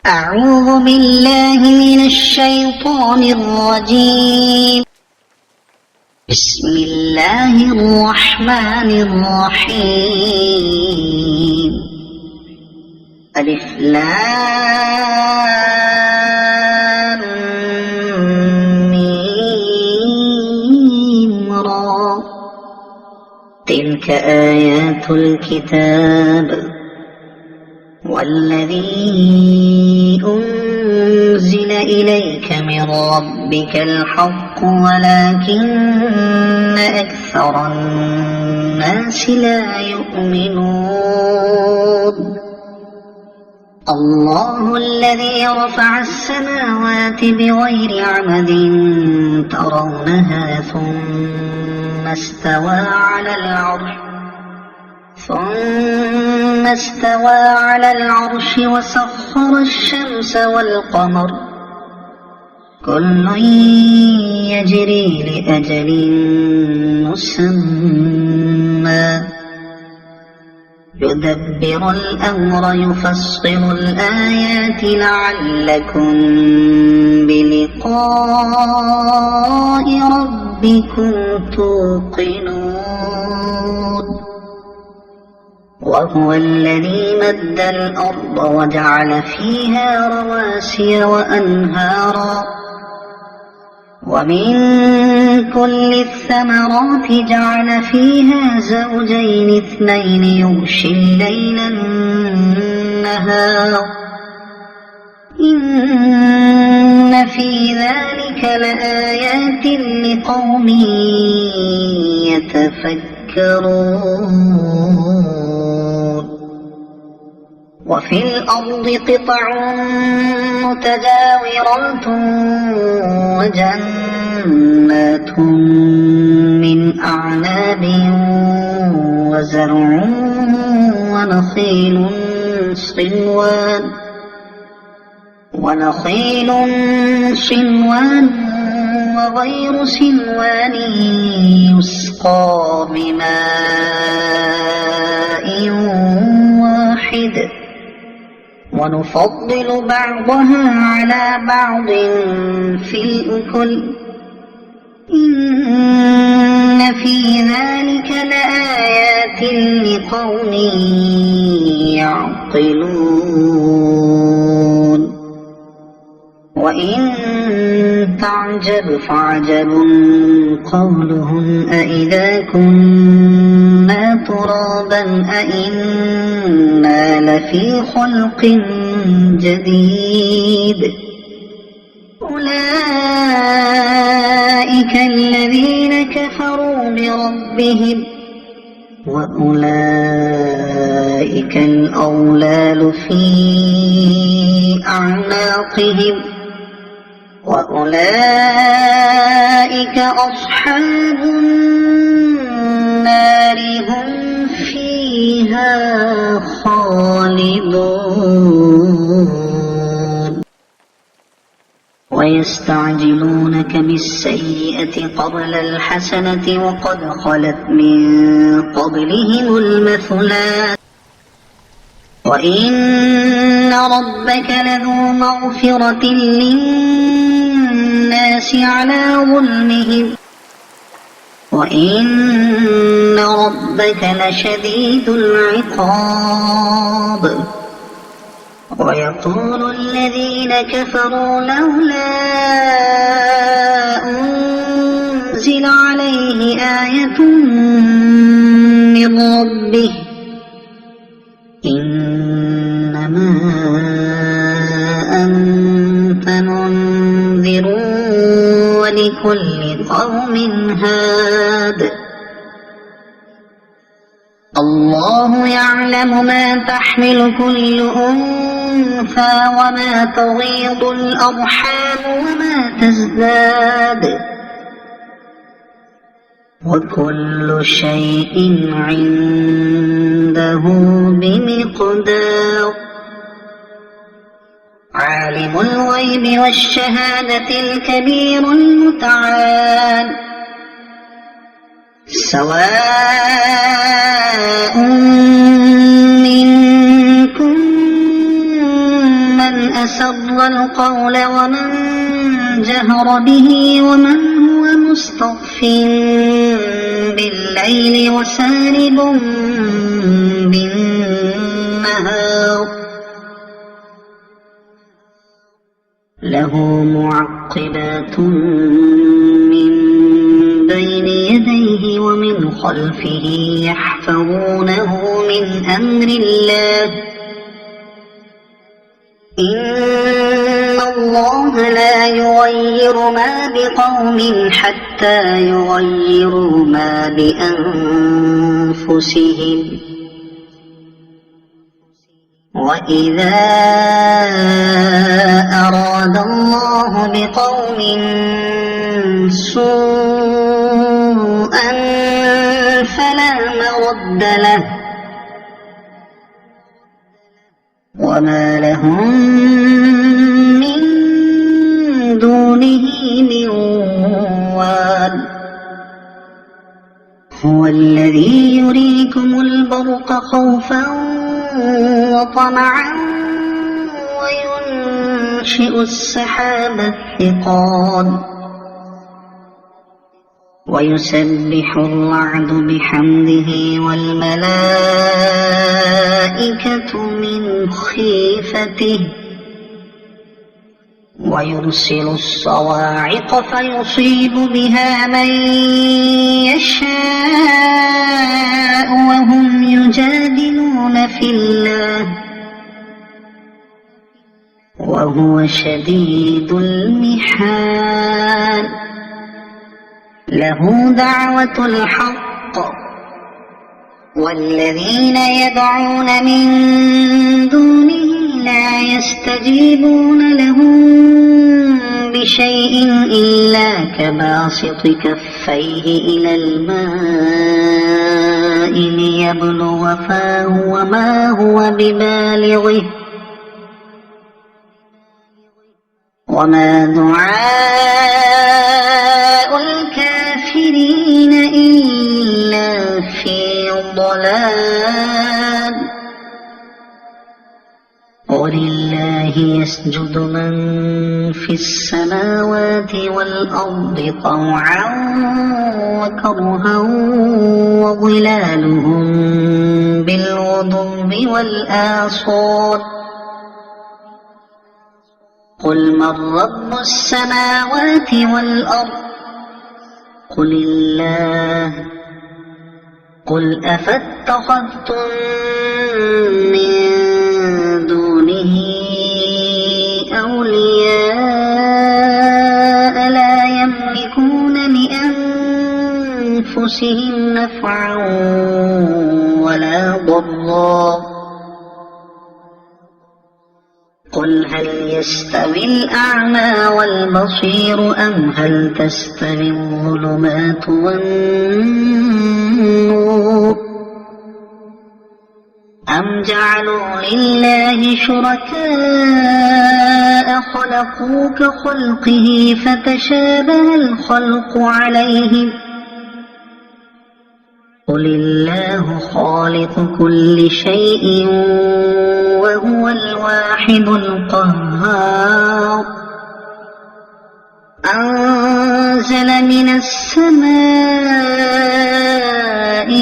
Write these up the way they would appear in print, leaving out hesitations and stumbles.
أعوذ بالله من الشيطان الرجيم. بسم الله الرحمن الرحيم. ألف لام ميم را. تلك آيات الكتاب والذي أنزل إليك من ربك الحق ولكن أكثر الناس لا يؤمنون. الله الذي رفع السماوات بغير عمد ترونها ثم استوى على العرش وسخر الشمس والقمر كل يجري لأجل مسمى يدبر الأمر يفصل الآيات لعلكم بلقاء ربكم توقنون. وهو الذي مد الأرض وجعل فيها رواسي وأنهارا ومن كل الثمرات جعل فيها زوجين اثنين يغشي الليل النهار إن في ذلك لآيات لقوم يتفكرون. وفي الأرض قطع متجاورات وجنات من أعناب وزرع ونخيل صنوان وغير صنوان يسقى بماء واحد ونفضل بعضها على بعض في الأكل إن في ذلك لآيات لقوم يعقلون. وإن تعجب فعجب قولهم أإذا كنا ترابا أإنا لفي خلق جديد. أولئك الذين كفروا بربهم وأولئك الأغلال في أعناقهم وأولئك أصحاب النار هم فيها خالدون. ويستعجلونك بالسيئة قبل الحسنة وقد خلت من قبلهم المثلات وإن ربك لذو مغفرة للناس على ظلمهم وإن ربك لشديد العقاب. ويقول الذين كفروا لولا أنزل عليه آية من ربه إنما أنت منذر ولكل قوم هاد. الله يعلم ما تحمل كل أنثى وما تغيض الأرحام وما تزداد وكل شيء عنده بمقدار. عالم الغيب والشهادة الكبير المتعال سواء منكم من أسر القول ومن جهر به ومن هو مستخف بالليل وسارب بالنهار له معقبات من بين يديه ومن خلفه يحفظونه من أمر الله إن الله لا يغير ما بقوم حتى يغيروا ما بأنفسهم وإذا أراد الله بقوم سوءا فلا مرد له وما لهم من دونه من وال هو الذي يريكم البرق خوفا وطمعا وينشئ السحاب الثقال ويسبح الرعد بحمده والملائكة من خيفته ويرسل الصواعق فيصيب بها من يشاء وهم يجادلون في الله وهو شديد المحال له دعوة الحق والذين يدعون من دونه لا يستجيبون لهم بشيء إلا كباسط كفيه إلى الماء ليبلغ فاه وما هو ببالغه وما دعاء الكافرين إلا في ضلال ولله يسجد من في السماوات والأرض طوعا وكرها وظلالهم بالغدو والآصال قل من رب السماوات والأرض قل الله قل أفاتخذتم من دونه أولياء لا يملكون لأنفسهم نفعا ولا ضرا قل هل يستوي الأعمى والبصير أم هل تستوي الظلمات والنور أم جعلوا لله شركاء خلقوا كخلقه فتشابه الخلق عليهم قل الله خالق كل شيء وهو الواحد القهار أنزل من السماء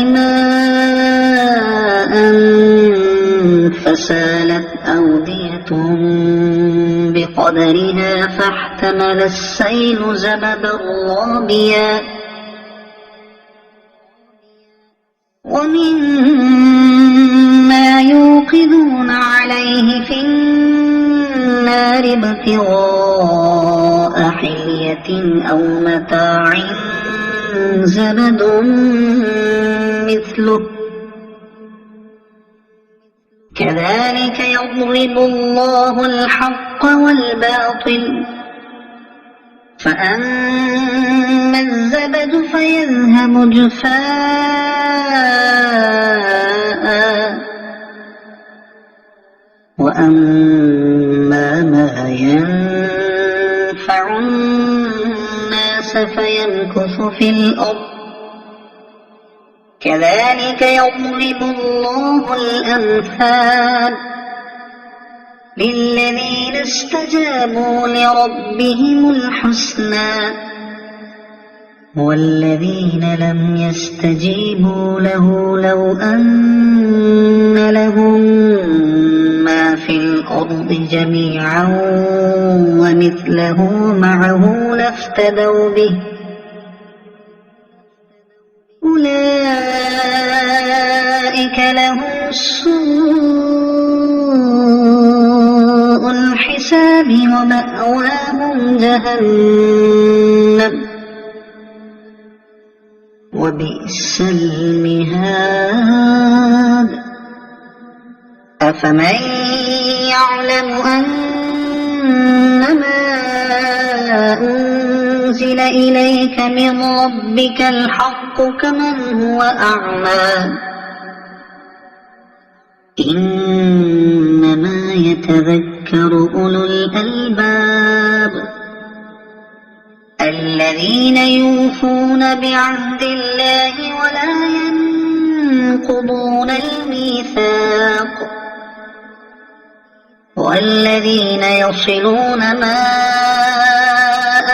ماء فسالت أودية بقدرها فاحتمل السيل زبدا رابيا ومما يوقدون عليه في النار ابتغاء حلية أو متاع زبد مثله كذلك يضرب الله الحق والباطل فأما الزبد فيذهب جفاء وأما ما ينفع الناس فيمكث في الأرض كذلك يضرب الله الأمثال للذين استجابوا لربهم الحسنى والذين لم يستجيبوا له لو أن لهم ما في الأرض جميعا ومثله معه لافتدوا به أولئك لهم سوء الحساب ومأواهم جهنم وبئس المهاد أفمن يعلم أنما أنزل إليك من ربك الحق كمن هو أعمى إنما يتذكر أولو الألباب الذين يوفون بعهد الله ولا ينقضون الميثاق والذين يصلون ما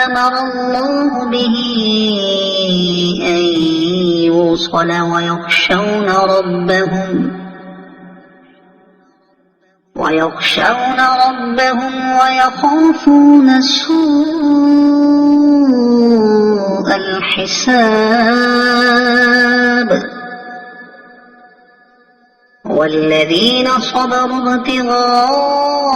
أمر الله به أن يوصل ويخشون ربهم ويخافون سوء الحساب والذين صبروا ابتغاء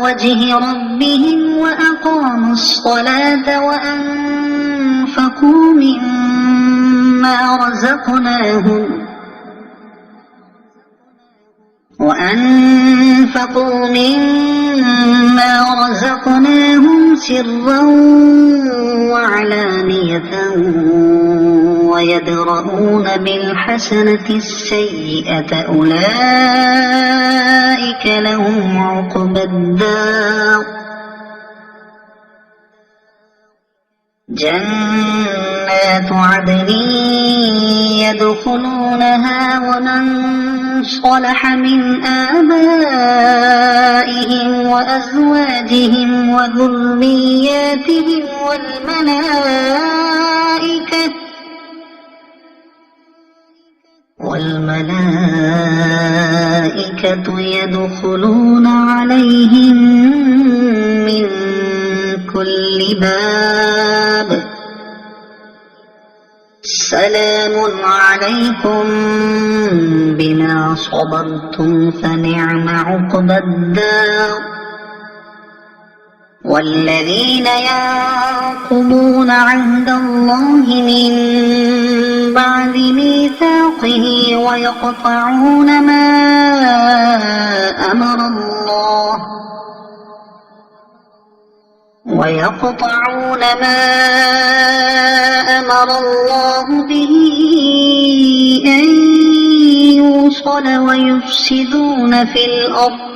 وجه ربهم وأقاموا الصلاة وأنفقوا مما رزقناهم سرا وعلانية ويدرؤون بالحسنة السيئة أولئك لهم عقبى الدار جنات عدن يدخلونها ومن صلح من آبائهم وأزواجهم وذرياتهم والملائكة يدخلون عليهم من كل باب سلام عليكم بما صبرتم فنعم عقبى الدار والذين ينقضون عهد الله من بعد ميثاقه ويقطعون ما أمر الله به أن يوصل ويفسدون في الأرض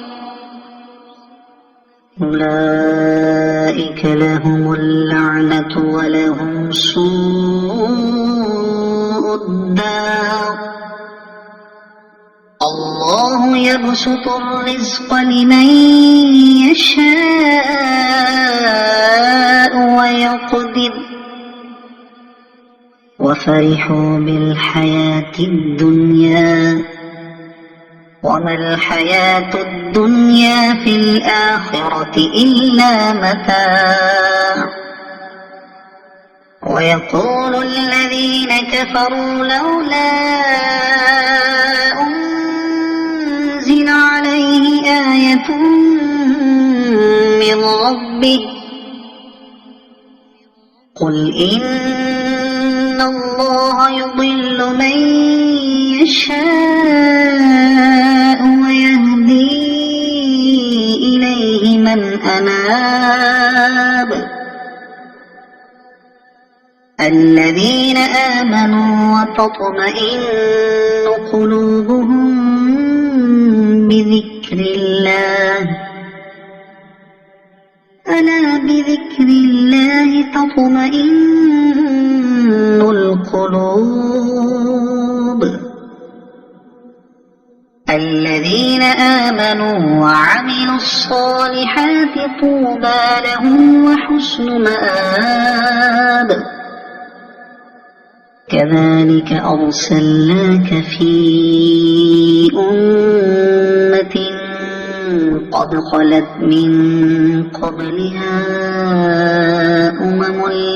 أولئك لهم اللعنة ولهم سوء الدار الله يبسط الرزق لمن يشاء ويقدر وفرحوا بالحياة الدنيا وما الحياة الدنيا في الآخرة إلا متاع ويقول الذين كفروا لولا أنزل عليه آية من ربه قل إن الله يضل من يشاء ويهدي إليه من أناب الذين آمنوا وتطمئن قلوبهم بذكر الله ألا بذكر الله تطمئن القلوب الذين آمنوا وعملوا الصالحات طوبى لهم وحسن مآب كذلك أرسلناك في أمة قد خلت من قبلها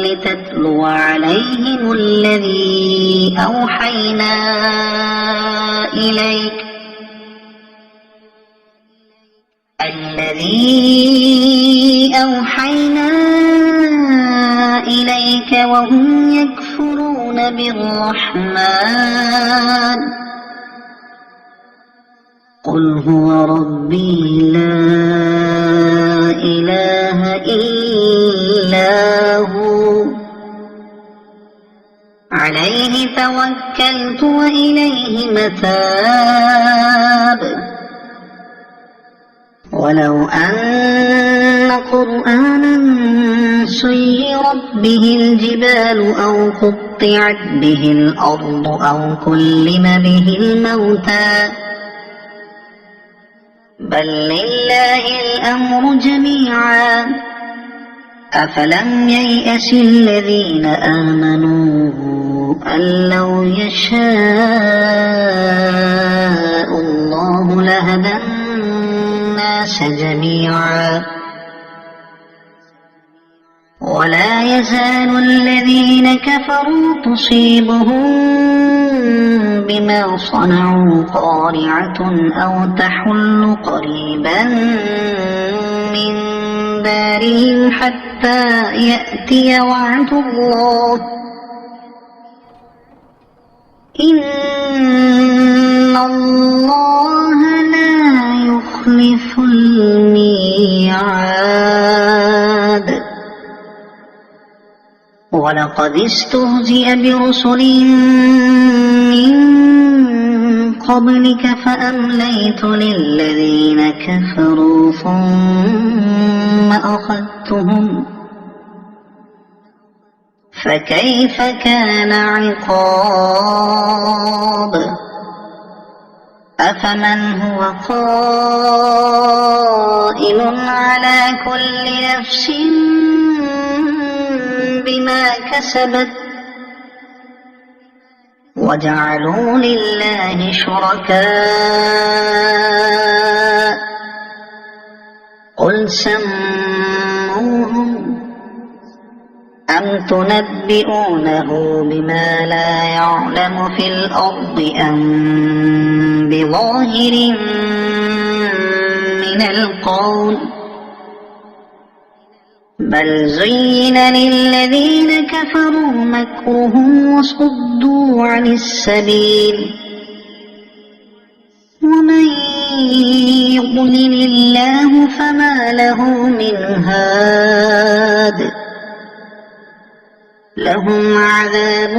لتتلو عليهم الذي أوحينا إليك وهم يكفرون بالرحمن قل هو ربي لا إله إلا هو عليه توكلت وإليه متاب ولو أن قرآنا سيرت به الجبال أو قطعت به الأرض أو كلم به الموتى بل لله الأمر جميعا أفلم ييأس الذين آمنوا أن لو يشاء الله لهدى الناس جميعا ولا يزال الذين كفروا تصيبهم بما صنعوا قارعة أو تحل قريبا من دارهم حتى يأتي وعد الله إن الله لا يخلف الميعاد ولقد استهزئ برسل من قبلك فأمليت للذين كفروا ثم أخذتهم فكيف كان عقاب أفمن هو قائم على كل نفس بما كسبت وجعلوا لله شركاء قل سموهم أم تنبئونه بما لا يعلم في الأرض أم بظاهر من القول بل زين للذين كفروا مكرهم وصدوا عن السبيل ومن يضلل الله فما له من هاد لهم عذاب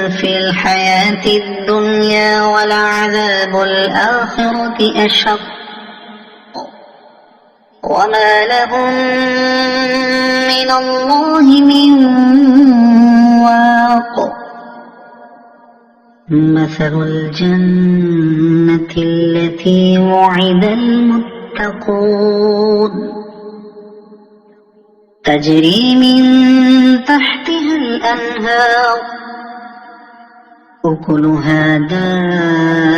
في الحياة الدنيا ولعذاب الآخرة أشق وما لهم من الله من واق مثل الجنة التي وعد المتقون تجري من تحتها الأنهار أكلها دائم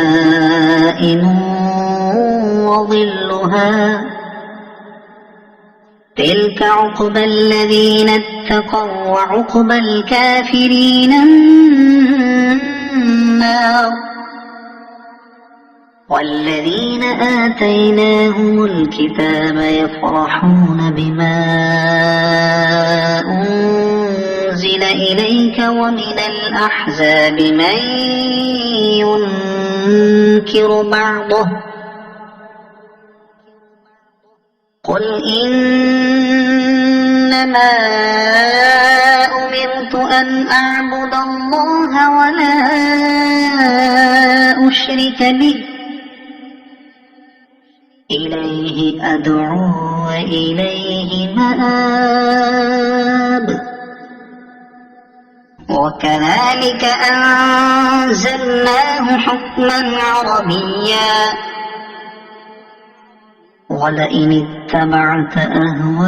وظلها تلك عقبى الذين اتقوا وعقبى الكافرين النار والذين آتيناهم الكتاب يفرحون بما أنزل إليك ومن الأحزاب من ينكر بعضه قل إنما أمرت أن أعبد الله ولا أشرك به إليه أدعو وإليه مآب وكذلك أنزلناه حكما عربيا ولئن اتبعت أهواءهم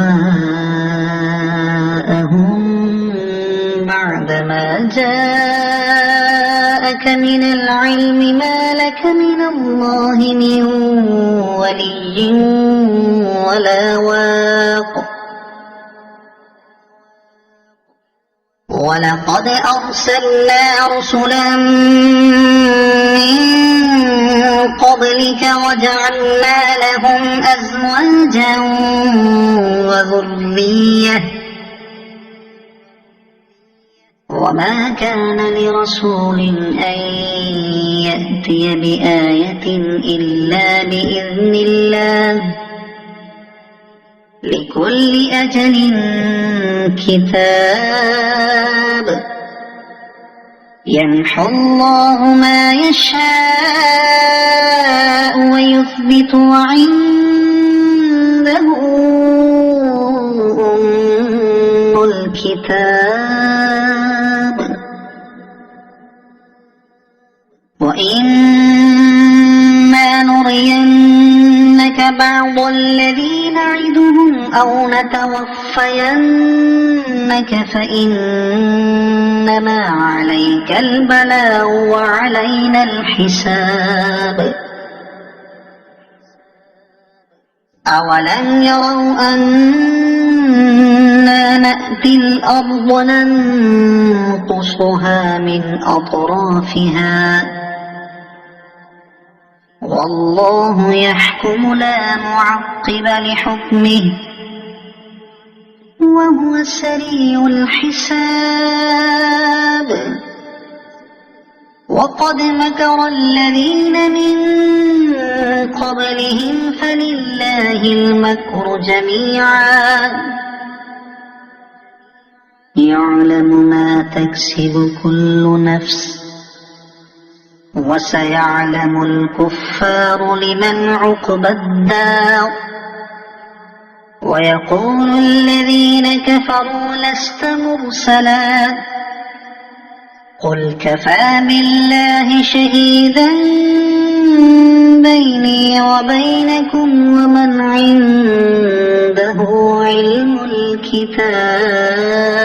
بعدما جاءك من العلم ما لك من الله من ولي ولا واق ولقد أرسلنا رسلا من قبلك وجعلنا لهم أزواجا وذرية وما كان لرسول أن يأتي بآية إلا بإذن الله لكل أجل كتاب يمحو الله ما يشاء ويثبت وعنده أم الكتاب وإما نرينك بعض الذي نعدهم أو نتوفينك فإنما عليك البلاغ وعلينا الحساب أولم يروا أنا نأتي الأرض ننقصها من أطرافها والله يحكم لا معقب لحكمه وهو سريع الحساب وقد مكر الذين من قبلهم فلله المكر جميعا يعلم ما تكسب كل نفس وسيعلم الكفار لمن عقبى الدار ويقول الذين كفروا لست مرسلا قل كفى بالله شهيدا بيني وبينكم ومن عنده علم الكتاب